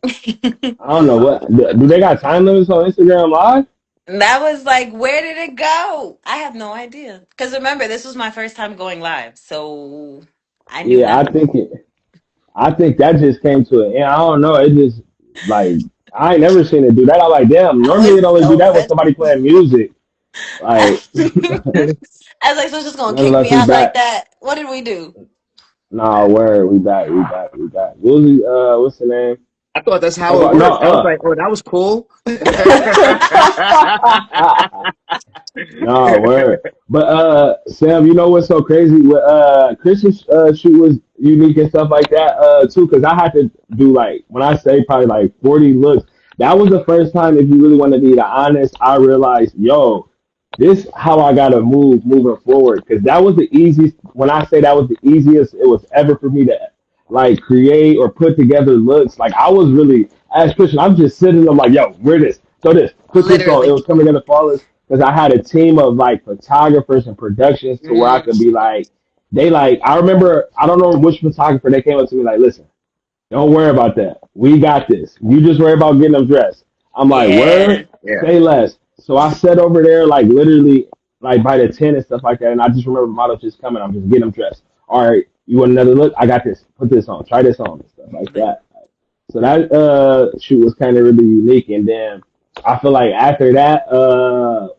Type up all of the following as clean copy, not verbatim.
I don't know what do they got time limits on Instagram Live? That was like, where did it go? I have no idea. Because remember, this was my first time going live, so I knew Yeah, nothing. I think that just came to it. And I don't know. It just like I ain't never seen it do that. I'm like, damn. I Normally it was only do so that when pissed. somebody playing music. I Like, was like, so it's just gonna kick nonetheless, me we out like back. that? What did we do? Nah, word, we back, we back, we back. What was what's the name? I thought that's how it About no, worked. I was like, oh, that was cool. no, word. But Sam, you know what's so crazy? With Chris's shoot was unique and stuff like that too, because I had to do like when I say probably like 40 looks. That was the first time, if you really want to be the honest, I realized, yo, this how I gotta move moving forward. Because that was the easiest. When I say that was the easiest it was ever for me to like create or put together looks. Like I was really as Christian, I'm just sitting. I'm like, yo, wear this, throw this, put this on. It Literally. was coming together flawless because I had a team of like photographers and productions to where I could be like, they like. I remember I don't know which photographer they came up to me like, listen, don't worry about that. We got this. You just worry about getting them dressed. I'm like, Yeah. word, Yeah. say less. So I sat over there like literally like by the 10 and stuff like that. And I just remember models just coming. I'm just getting them dressed. All right, you want another look? I got this. Put this on. Try this on and stuff like that. So that shoot was kind of really unique. And then I feel like after that,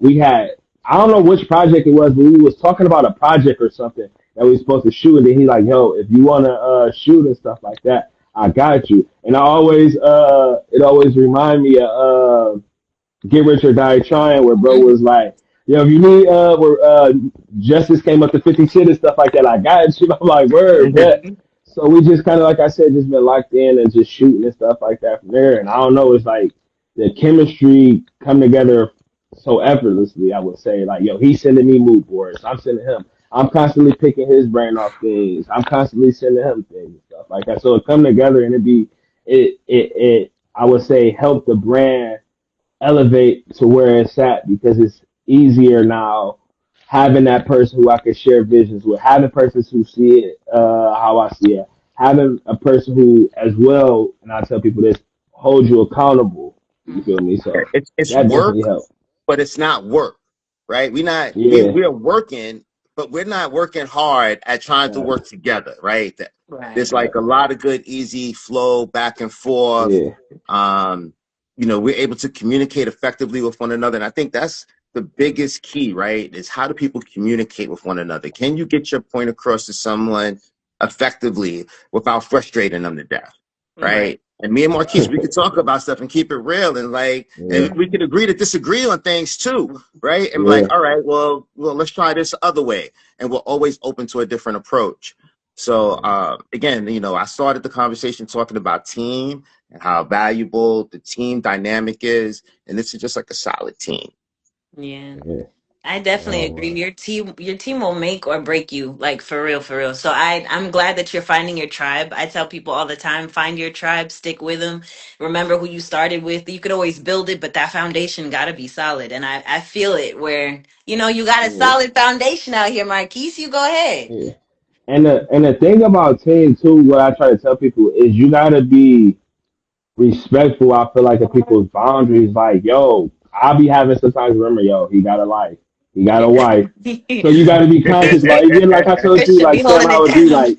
we had I don't know which project it was, but we was talking about a project or something that we was supposed to shoot. And then he like, yo, if you wanna shoot and stuff like that, I got you. And I always it always remind me of Get Rich or Die Trying, where bro Mhm. was like, yo, if you need where Justice came up to 50 shit and stuff like that, I got you. I'm like, word, bet. So we just kind of, like I said, just been locked in and just shooting and stuff like that from there. And I don't know, it's like the chemistry come together so effortlessly. I would say, like, yo, he's sending me mood boards, I'm sending him. I'm constantly picking his brain off things. I'm constantly sending him things and stuff like that. So it come together and it I would say help the brand elevate to where it's at because it's easier now having that person who I can share visions with, having persons who see it how I see it, having a person who as well, and I tell people this, hold you accountable. You feel me? So It's that work, definitely helped. but it's not work, right? Yeah. We're working, but we're not working hard at trying to Yeah. work together, right? There's Right. like a lot of good, easy flow back and forth. Yeah. Um, we're able to communicate effectively with one another, and I think that's the biggest key, right? Is how do people communicate with one another? Can you get your point across to someone effectively without frustrating them to death, Right. right? And me and Marquise, we could talk about stuff and keep it real, and like, Yeah. and we could agree to disagree on things too, right? And like, Yeah. all right, well, let's try this other way, and we're always open to a different approach. So again, I started the conversation talking about team and how valuable the team dynamic is, and this is just like a solid team. Yeah. Yeah. I definitely Oh, agree. Your team will make or break you, like for real, for real. So I'm glad that you're finding your tribe. I tell people all the time, find your tribe, stick with them. Remember who you started with. You could always build it, but that foundation got to be solid. And I feel it where, you got a yeah. solid foundation out here, Marquise. You go ahead. Yeah. And the thing about team too, what I try to tell people is you gotta be respectful. I feel like of people's boundaries. Like, yo, I'll be having sometimes remember, yo, he got a life, he got a wife, so you got to be conscious about. Even like I told you, Christian be like Sam, holding I it would be down.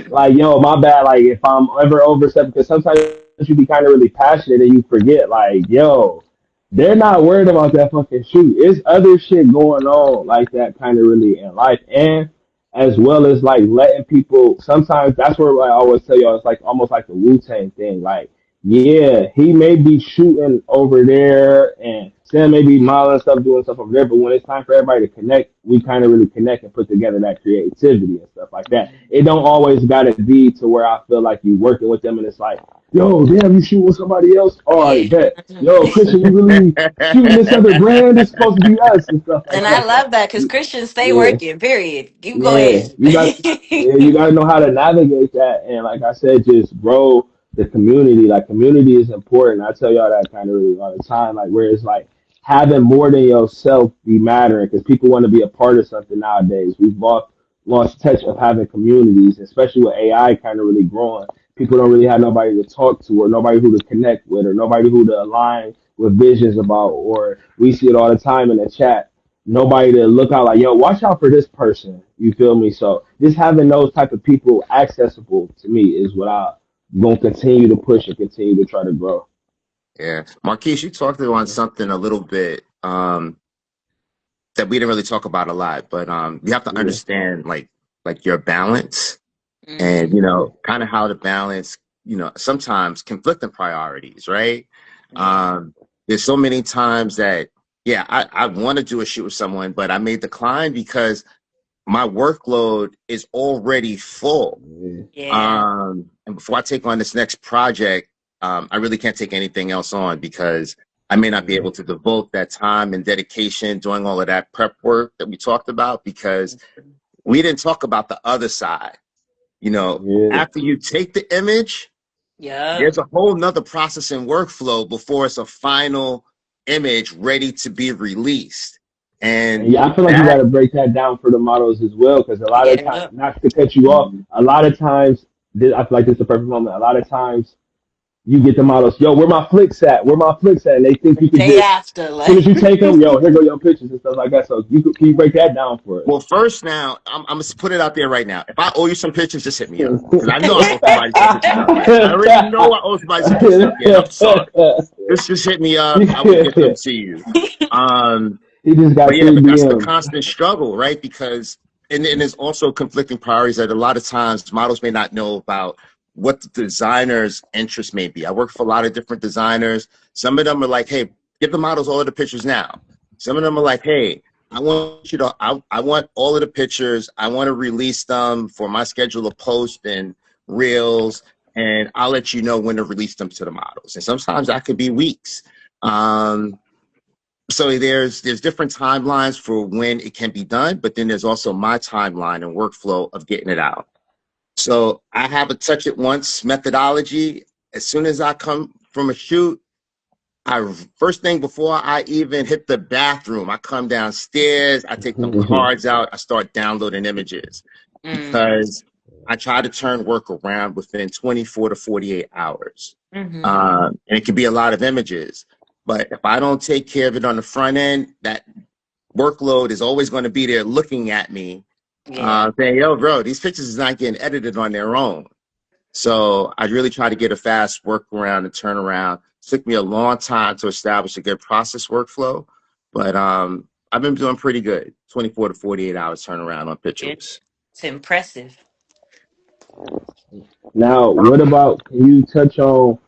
like, yo, my bad. Like if I'm ever overstepping, because sometimes you be kind of really passionate and you forget, like, yo, they're not worried about that fucking shoot. It's other shit going on like that kind of really in life, and as well as like letting people. Sometimes that's where I always tell y'all it's like almost like the Wu Tang thing. Like, yeah, he may be shooting over there, and Sam may be modeling stuff, doing stuff over there. But when it's time for everybody to connect, we kind of really connect and put together that creativity and stuff like that. It don't always gotta be to where I feel like you working with them, and it's like, yo, damn, you shoot with somebody else. All right, Yeah. bet. Yo, Christian, you really shooting this other brand? It's supposed to be us and stuff like And I that. So, love that because Christians stay yeah, working, period. You go yeah, ahead. you got to know how to navigate that. And like I said, just grow the community. Like community is important. I tell y'all that kind of really all the time. Like where it's like having more than yourself be mattering because people want to be a part of something nowadays. We've lost touch of having communities, especially with AI kind of really growing. people don't really have nobody to talk to or nobody who to connect with or nobody who to align with visions about, or we see it all the time in the chat. Nobody to look out like, yo, watch out for this person. You feel me? So just having those type of people accessible to me is what I'm gonna continue to push and continue to try to grow. Yeah, Marquise, you talked on something a little bit that we didn't really talk about a lot, but you have to Yeah. understand like your balance and Mm-hmm. kind of how to balance sometimes conflicting priorities, right? Yeah. There's so many times that yeah, I want to do a shoot with someone, but I may decline because my workload is already full. Yeah. Yeah. And before I take on this next project, I really can't take anything else on because I may not be Yeah. able to devote that time and dedication doing all of that prep work that we talked about because we didn't talk about the other side. Yeah. After you take the image, Yep. there's a whole nother processing workflow before it's a final image ready to be released. And And yeah, I feel like you got that, to break that down for the models as well, because a lot of times, Yep. not to cut you off, a lot of times, I feel like this is the perfect moment. A lot of times, you get the models, yo, where my flicks at? Where my flicks at? And they think The you could day just, after, as soon as like. you take them, yo, here go your pictures and stuff like that. So can you break that down for us? well, first now, I'm going to put it out there right now. If I owe you some pictures, just hit me up. Because I know I owe somebody some pictures out there. I already know I owe somebody some pictures out there, and I'm sorry. Just hit me up. I will get them to you. Um, He just but got yeah, three but that's the DMs. constant struggle, right? Because and there's also conflicting priorities that a lot of times models may not know about what the designer's interest may be. I work for a lot of different designers. Some of them are like, hey, give the models all of the pictures now. Some of them are like, hey, I want all of the pictures. I want to release them for my schedule of posts and reels, and I'll let you know when to release them to the models. And sometimes that could be weeks. So there's different timelines for when it can be done, but then there's also my timeline and workflow of getting it out. So I have a touch it once methodology. As soon as I come from a shoot, I first thing before I even hit the bathroom, I come downstairs, I take them cards out, I start downloading images Mm. because I try to turn work around within 24 to 48 hours. Mm-hmm. And it can be a lot of images. But if I don't take care of it on the front end, that workload is always going to be there looking at me, Yeah. saying, yo, bro, these pictures is not getting edited on their own. So I really try to get a fast workaround and turnaround. It took me a long time to establish a good process workflow, but I've been doing pretty good. 24 to 48 hours turnaround on pictures. It's impressive. Now, what about, can you touch on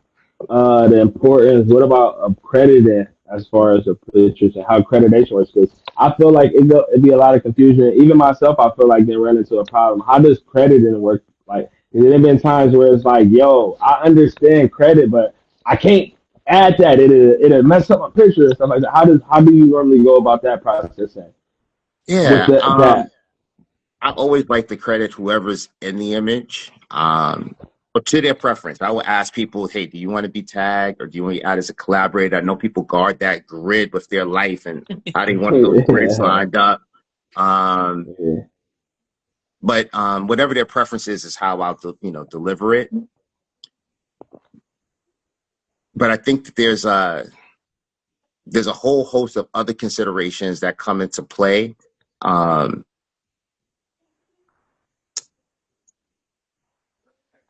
the importance, what about accrediting as far as the pictures and how accreditation works? Because I feel like it'd be a lot of confusion. Even myself, I feel like they run into a problem. How does crediting work? Like, there have been times where it's like, yo, I understand credit, but I can't add that. It'll mess up my picture and stuff like that. How do you normally go about that processing with Yeah, that? I always like to credit whoever's in the image, but to their preference. I will ask people, hey, do you want to be tagged or do you want to be out as a collaborator? I know people guard that grid with their life and how they want those grids lined up. Um, but whatever their preference is how I'll deliver it. But I think that there's a whole host of other considerations that come into play.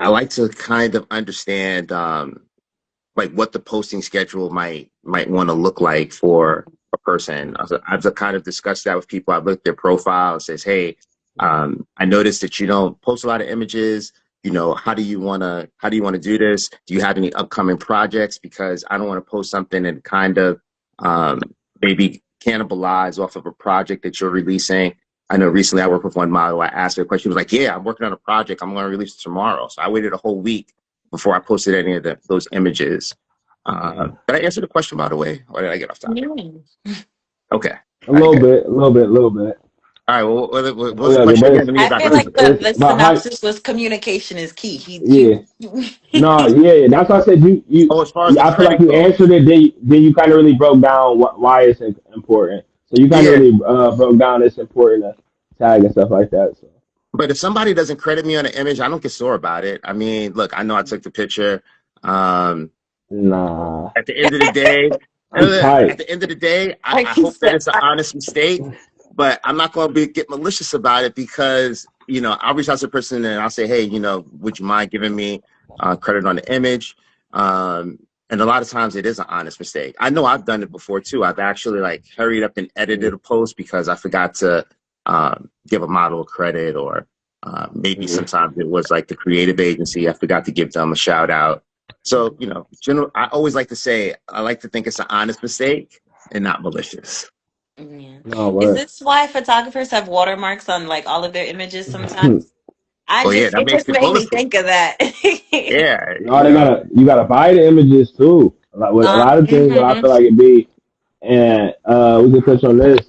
I like to kind of understand like what the posting schedule might want to look like for a person. I've kind of discussed that with people. I've looked at their profile and says, hey, I noticed that you don't post a lot of images. How do you want to do this? Do you have any upcoming projects? Because I don't want to post something and kind of maybe cannibalize off of a project that you're releasing. I know recently I worked with one model. I asked her a question. She was like, yeah, I'm working on a project. I'm going to release it tomorrow. So I waited a whole week before I posted any of those images. Did I answer the question, by the way, or did I get off topic? Yeah. Okay. A All right, little good. bit, a little bit, a little bit. All right. Well, what was the Okay, question but again? Let me get I back feel on like it. it's the about how. synopsis was communication is key. Yeah. No, yeah, that's why I said Oh, as far as the I feel like credit you goes, answered it. Then you kind of really broke down why it's important. So you kind of yeah, really broke down it's important to tag and stuff like that. So. But if somebody doesn't credit me on an image, I don't get sore about it. I mean, look, I know I took the picture. Um, Nah, at the end of the day, I'm at tight. the end of the day, Like I he hope that said, it's an honest mistake, but I'm not going to get malicious about it because, I'll reach out to the person and I'll say, hey, would you mind giving me credit on the image? And a lot of times it is an honest mistake. I know I've done it before too. I've actually like hurried up and edited a post because I forgot to give a model a credit, or maybe Mhm. sometimes it was like the creative agency. I forgot to give them a shout out. So, I always like to say, I like to think it's an honest mistake and not malicious. yeah. No, Is what? this why photographers have watermarks on like all of their images sometimes? Oh yeah, that It makes just it made me bulletproof. think of that. Yeah, No, you gotta buy the images too. Like with a lot of things that I Mhm. feel like it be, and we can touch on this.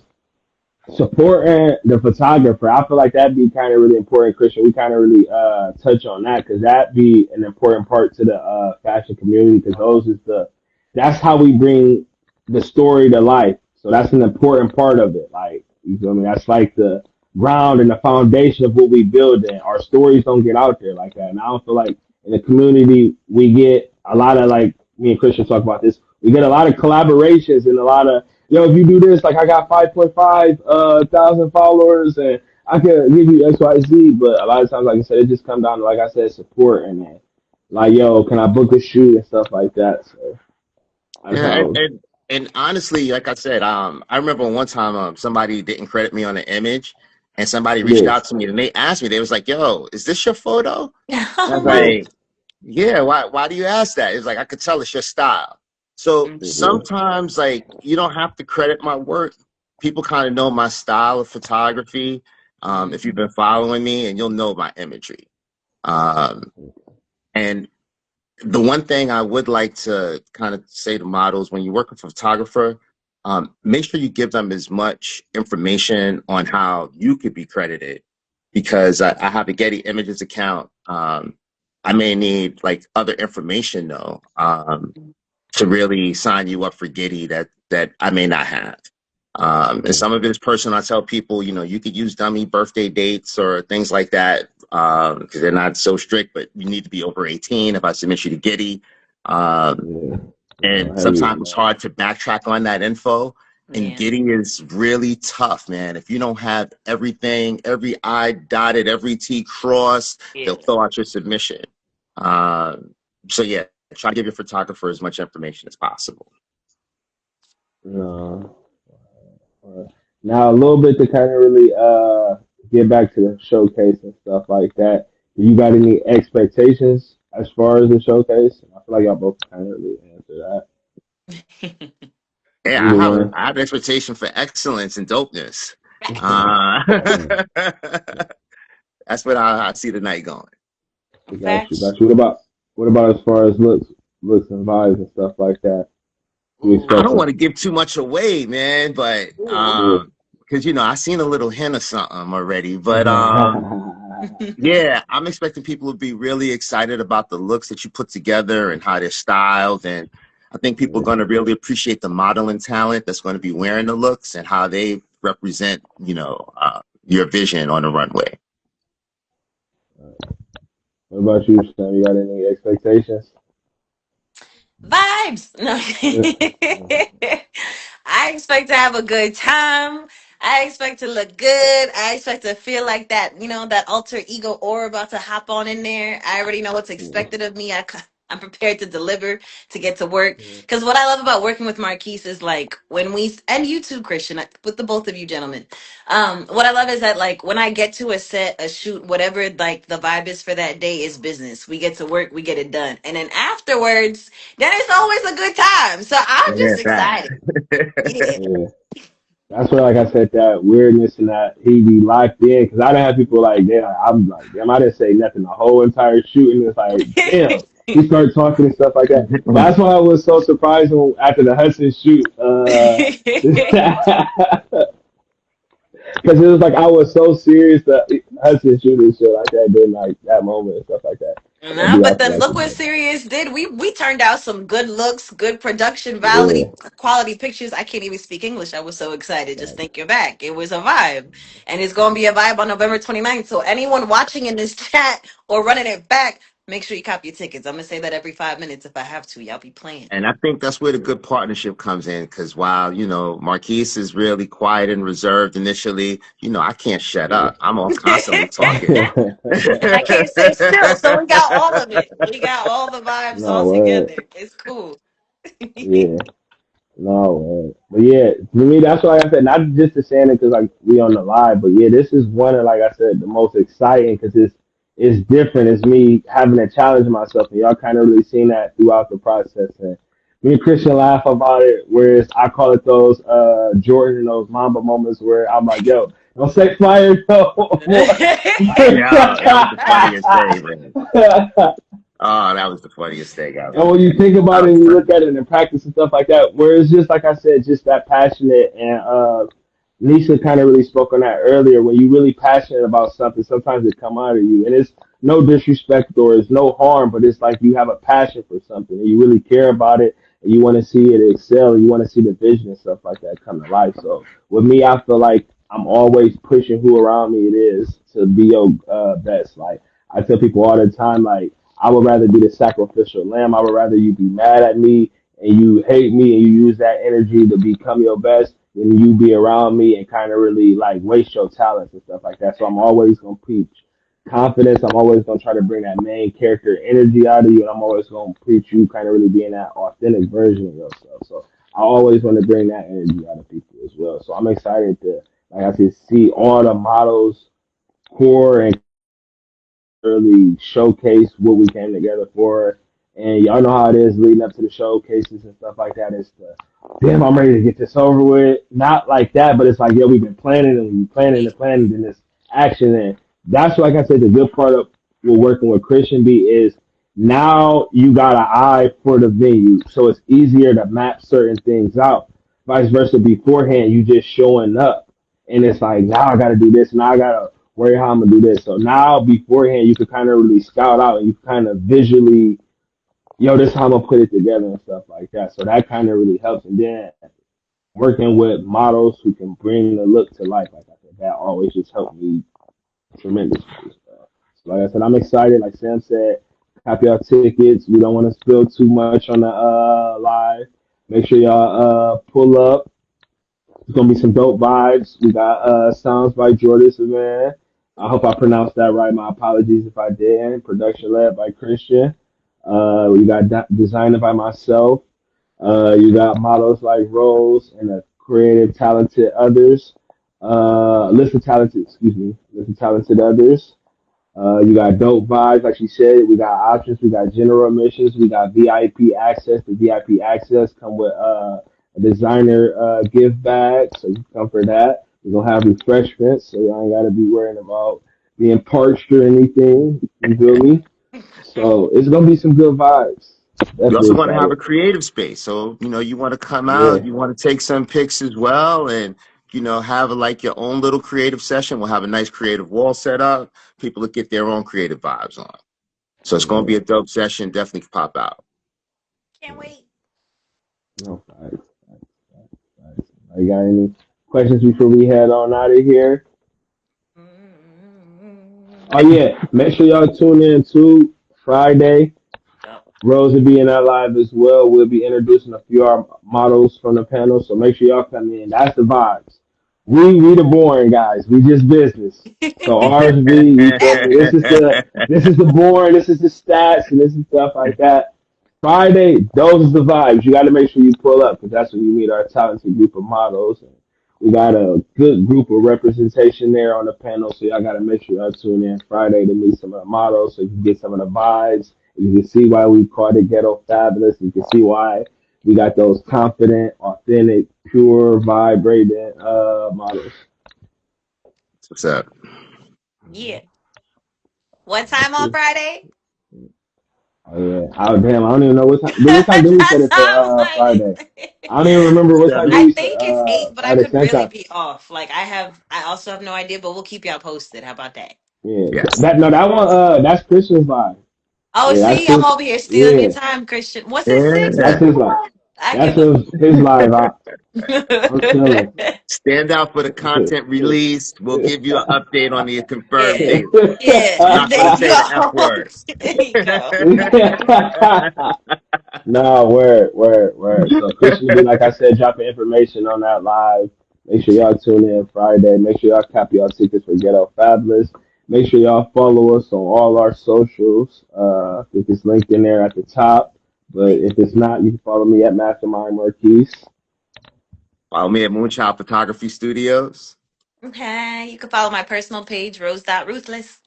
Supporting the photographer, I feel like that'd be kind of really important, Kristian. We kind of really touch on that because that be an important part to the fashion community because that's how we bring the story to life. So that's an important part of it. Like you feel me? That's like the ground and the foundation of what we build in. Our stories don't get out there like that. And I don't feel like in the community we get a lot of, like me and Kristian talk about this. We get a lot of collaborations and a lot of, if you do this, like I got 5.5 thousand followers and I can give you X, Y, Z. But a lot of times, like I said, it just comes down to, like I said, support and like, yo, can I book a shoot and stuff like that. So that's yeah, how and honestly, like I said, I remember one time somebody didn't credit me on an image, and somebody it reached is. out to me and they asked me, they was like, "Yo, is this your photo?" And I Oh was my. Yeah, like, "Yeah, why do you ask that?" It's like I could tell it's your style. So Mm, yeah, sometimes, like, you don't have to credit my work. People kind of know my style of photography. mm, If you've been following me, and you'll know my imagery. Um, and the one thing I would like to kind of say to models, when you work with a photographer, make sure you give them as much information on how you could be credited, because I have a Getty Images account. I may need like other information though, to really sign you up for Getty that I may not have. And some of it is personal. I tell people, you could use dummy birthday dates or things like that, because they're not so strict, but you need to be over 18 if I submit you to Getty. Um, yeah. and Heavy sometimes on it's that. hard to backtrack on that info. And yeah, Getty is really tough, man. If you don't have everything, every I dotted, every T crossed, yeah. they'll throw out your submission. So yeah, try to give your photographer as much information as possible. No. Now a little bit to kind of really get back to the showcase and stuff like that. Do you got any expectations as far as the showcase? I feel like y'all both kind of really answer that. Yeah, Either one. I have an expectation for excellence and dopeness. Uh, that's what I see the night going. Got you. Facts. Got you. What about as far as looks and vibes and stuff like that? You I expect don't some? want to give too much away, man, but Yeah. because I seen a little hint of something already. But yeah, I'm expecting people to be really excited about the looks that you put together and how they're styled, and I think people are going to really appreciate the modeling talent that's going to be wearing the looks and how they represent, your vision on the runway. What about you, Sam? You got any expectations? Vibes. No. Yeah. I expect to have a good time. I expect to look good. I expect to feel like that, that alter ego aura about to hop on in there. I already know what's expected of me. I'm prepared to deliver, to get to work. Because what I love about working with Marquise is like when and you too, Kristian, with the both of you gentlemen. What I love is that like when I get to a set, a shoot, whatever like the vibe is for that day is business. We get to work, we get it done. And then afterwards, then it's always a good time. So I'm Yeah, just excited. that. Yeah. Yeah. That's where, like I said, that weirdness and that he be locked in. Because I done have people like, damn, I'm like, damn, I didn't say nothing the whole entire shooting. It's like, damn, he started talking and stuff like that. That's why I was so surprised after the Hudson shoot. Because it was like I was so serious that Hudson shoot and shit like that during like that moment and stuff like that. I'll Nah, be but out there then like look a what day. Sirius did. We turned out some good looks, good production, Yeah. quality pictures. I can't even speak English. I was so excited. Just think you're back. It was a vibe. And it's gonna be a vibe on November 29th. So anyone watching in this chat or running it back, make sure you copy your tickets. I'm gonna say that every 5 minutes if I have to. Y'all be playing. And I think that's where the good partnership comes in. Because while, Marquise is really quiet and reserved initially, I can't shut up. I'm all constantly talking. And I can't sit still. So we got all of it. We got all the vibes No all word. together. It's cool. Yeah. No, but yeah, to me that's why I said not just to saying it because like we on the live, but yeah, this is one of like I said the most exciting because it's different. It's me having to challenge myself, and y'all kind of really seen that throughout the process. And me and Christian laugh about it, whereas I call it those Jordan and those Mamba moments where I'm like, yo, don't say fire no more. Yeah, that was the funniest thing, man. Oh, that was the funniest thing And ever, when you man. think That about it was and you funny. look at it in practice and stuff like that, where it's just like I said, just that passionate and Nisha kind of really spoke on that earlier. When you're really passionate about something, sometimes it come out of you, and it's no disrespect or it's no harm, but it's like you have a passion for something and you really care about it and you want to see it excel and you want to see the vision and stuff like that come to life. So with me, I feel like I'm always pushing who around me it is to be your best. Like I tell people all the time, like I would rather be the sacrificial lamb. I would rather you be mad at me and you hate me and you use that energy to become your best than you be around me and kind of really like waste your talents and stuff like that. So I'm always gonna preach confidence. I'm always gonna try to bring that main character energy out of you, and I'm always gonna preach you kind of really being that authentic version of yourself. So I always want to bring that energy out of people as well. So I'm excited to, like I said, see all the models pour and really showcase what we came together for. And y'all know how it is leading up to the showcases and stuff like that. It's the damn, I'm ready to get this over with. Not like that, but it's like, yeah, we've been planning and we planning and planning and this action. And that's like I said, the good part of we're working with Christian B is now you got an eye for the venue. So it's easier to map certain things out. Vice versa, beforehand, you just showing up. And it's like, now I got to do this. Now I got to worry how I'm gonna do this. So now beforehand, you could kind of really scout out and you kind of visually, yo, this is how I'm gonna put it together and stuff like that. So that kind of really helps. And then working with models who can bring the look to life, like I said, that always just helped me tremendously. So like I said, I'm excited. Like Sam said, copy our tickets. We don't want to spill too much on the live. Make sure y'all pull up. It's gonna be some dope vibes. We got sounds by Juste, man. I hope I pronounced that right. My apologies if I didn't. Production led by Kristian. We got designer by myself. You got models like Rose and the creative, talented others. List of talented, excuse me, list of talented others. You got dope vibes, like she said. We got options. We got general admissions. We got VIP access. The VIP access come with a designer gift bag, so you can come for that. We're gonna have refreshments, so y'all ain't gotta be worrying about being parched or anything. You feel me? So it's gonna be some good vibes. You Definitely also want to have excited. a creative space. So, you want to come Yeah. out, you want to take some pics as well, and, have like your own little creative session. We'll have a nice creative wall set up. People will get their own creative vibes on. So it's going to Yeah. be a dope session. Definitely pop out. Can't wait. No, facts, facts. You got any questions before we head on out of here? Oh yeah, make sure y'all tune in to Friday. Yep. Rose will be in our live as well. We'll be introducing a few of our models from the panel, so make sure y'all come in. That's the vibes. We the boring guys. We just business. So ours be, you feel me? This is the boring. This is the stats and this is stuff like that. Friday, those are the vibes. You got to make sure you pull up because that's when you meet our talented group of models. And we got a good group of representation there on the panel, so y'all got to make sure y'all tune in Friday to meet some of the models so you can get some of the vibes. You can see why we called it Ghetto Fabulous. You can see why we got those confident, authentic, pure, vibrating models. What's up? Yeah. What That's time on it. Friday? Oh yeah. Oh damn, I don't even know what time. What time did we set That's it for how I'm Friday? like. I don't even remember what time did I we set think it's 8, but I Friday could same really time. be off. Like I also have no idea, but we'll keep y'all posted. How about that? Yeah. Yes. That no that one that's Christmas vibe. Oh, Yeah, that's see, I'm his. over here stealing your Yeah, time, Christian. What's it, six? Yeah. that's his live. What? I That's can believe. his live. I'm chilling. Stand out for the content released. We'll give you an update on the confirmed Yeah, date. yeah. I'm not There going to you say the F go. word. There you go. No, word. So Christian will be, like I said, dropping information on that live. Make sure y'all tune in Friday. Make sure y'all copy y'all tickets for Ghetto Fabulous. Make sure y'all follow us on all our socials. I think it's linked in there at the top. But if it's not, you can follow me at Mastermind Marquise. Follow me at Moonchild Photography Studios. Okay, you can follow my personal page, Rose.Ruthless.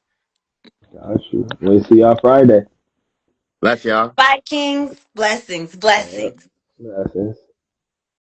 Got you. We'll see y'all Friday. Bless y'all. Bye, Kings. Blessings, All right. blessings. Blessings.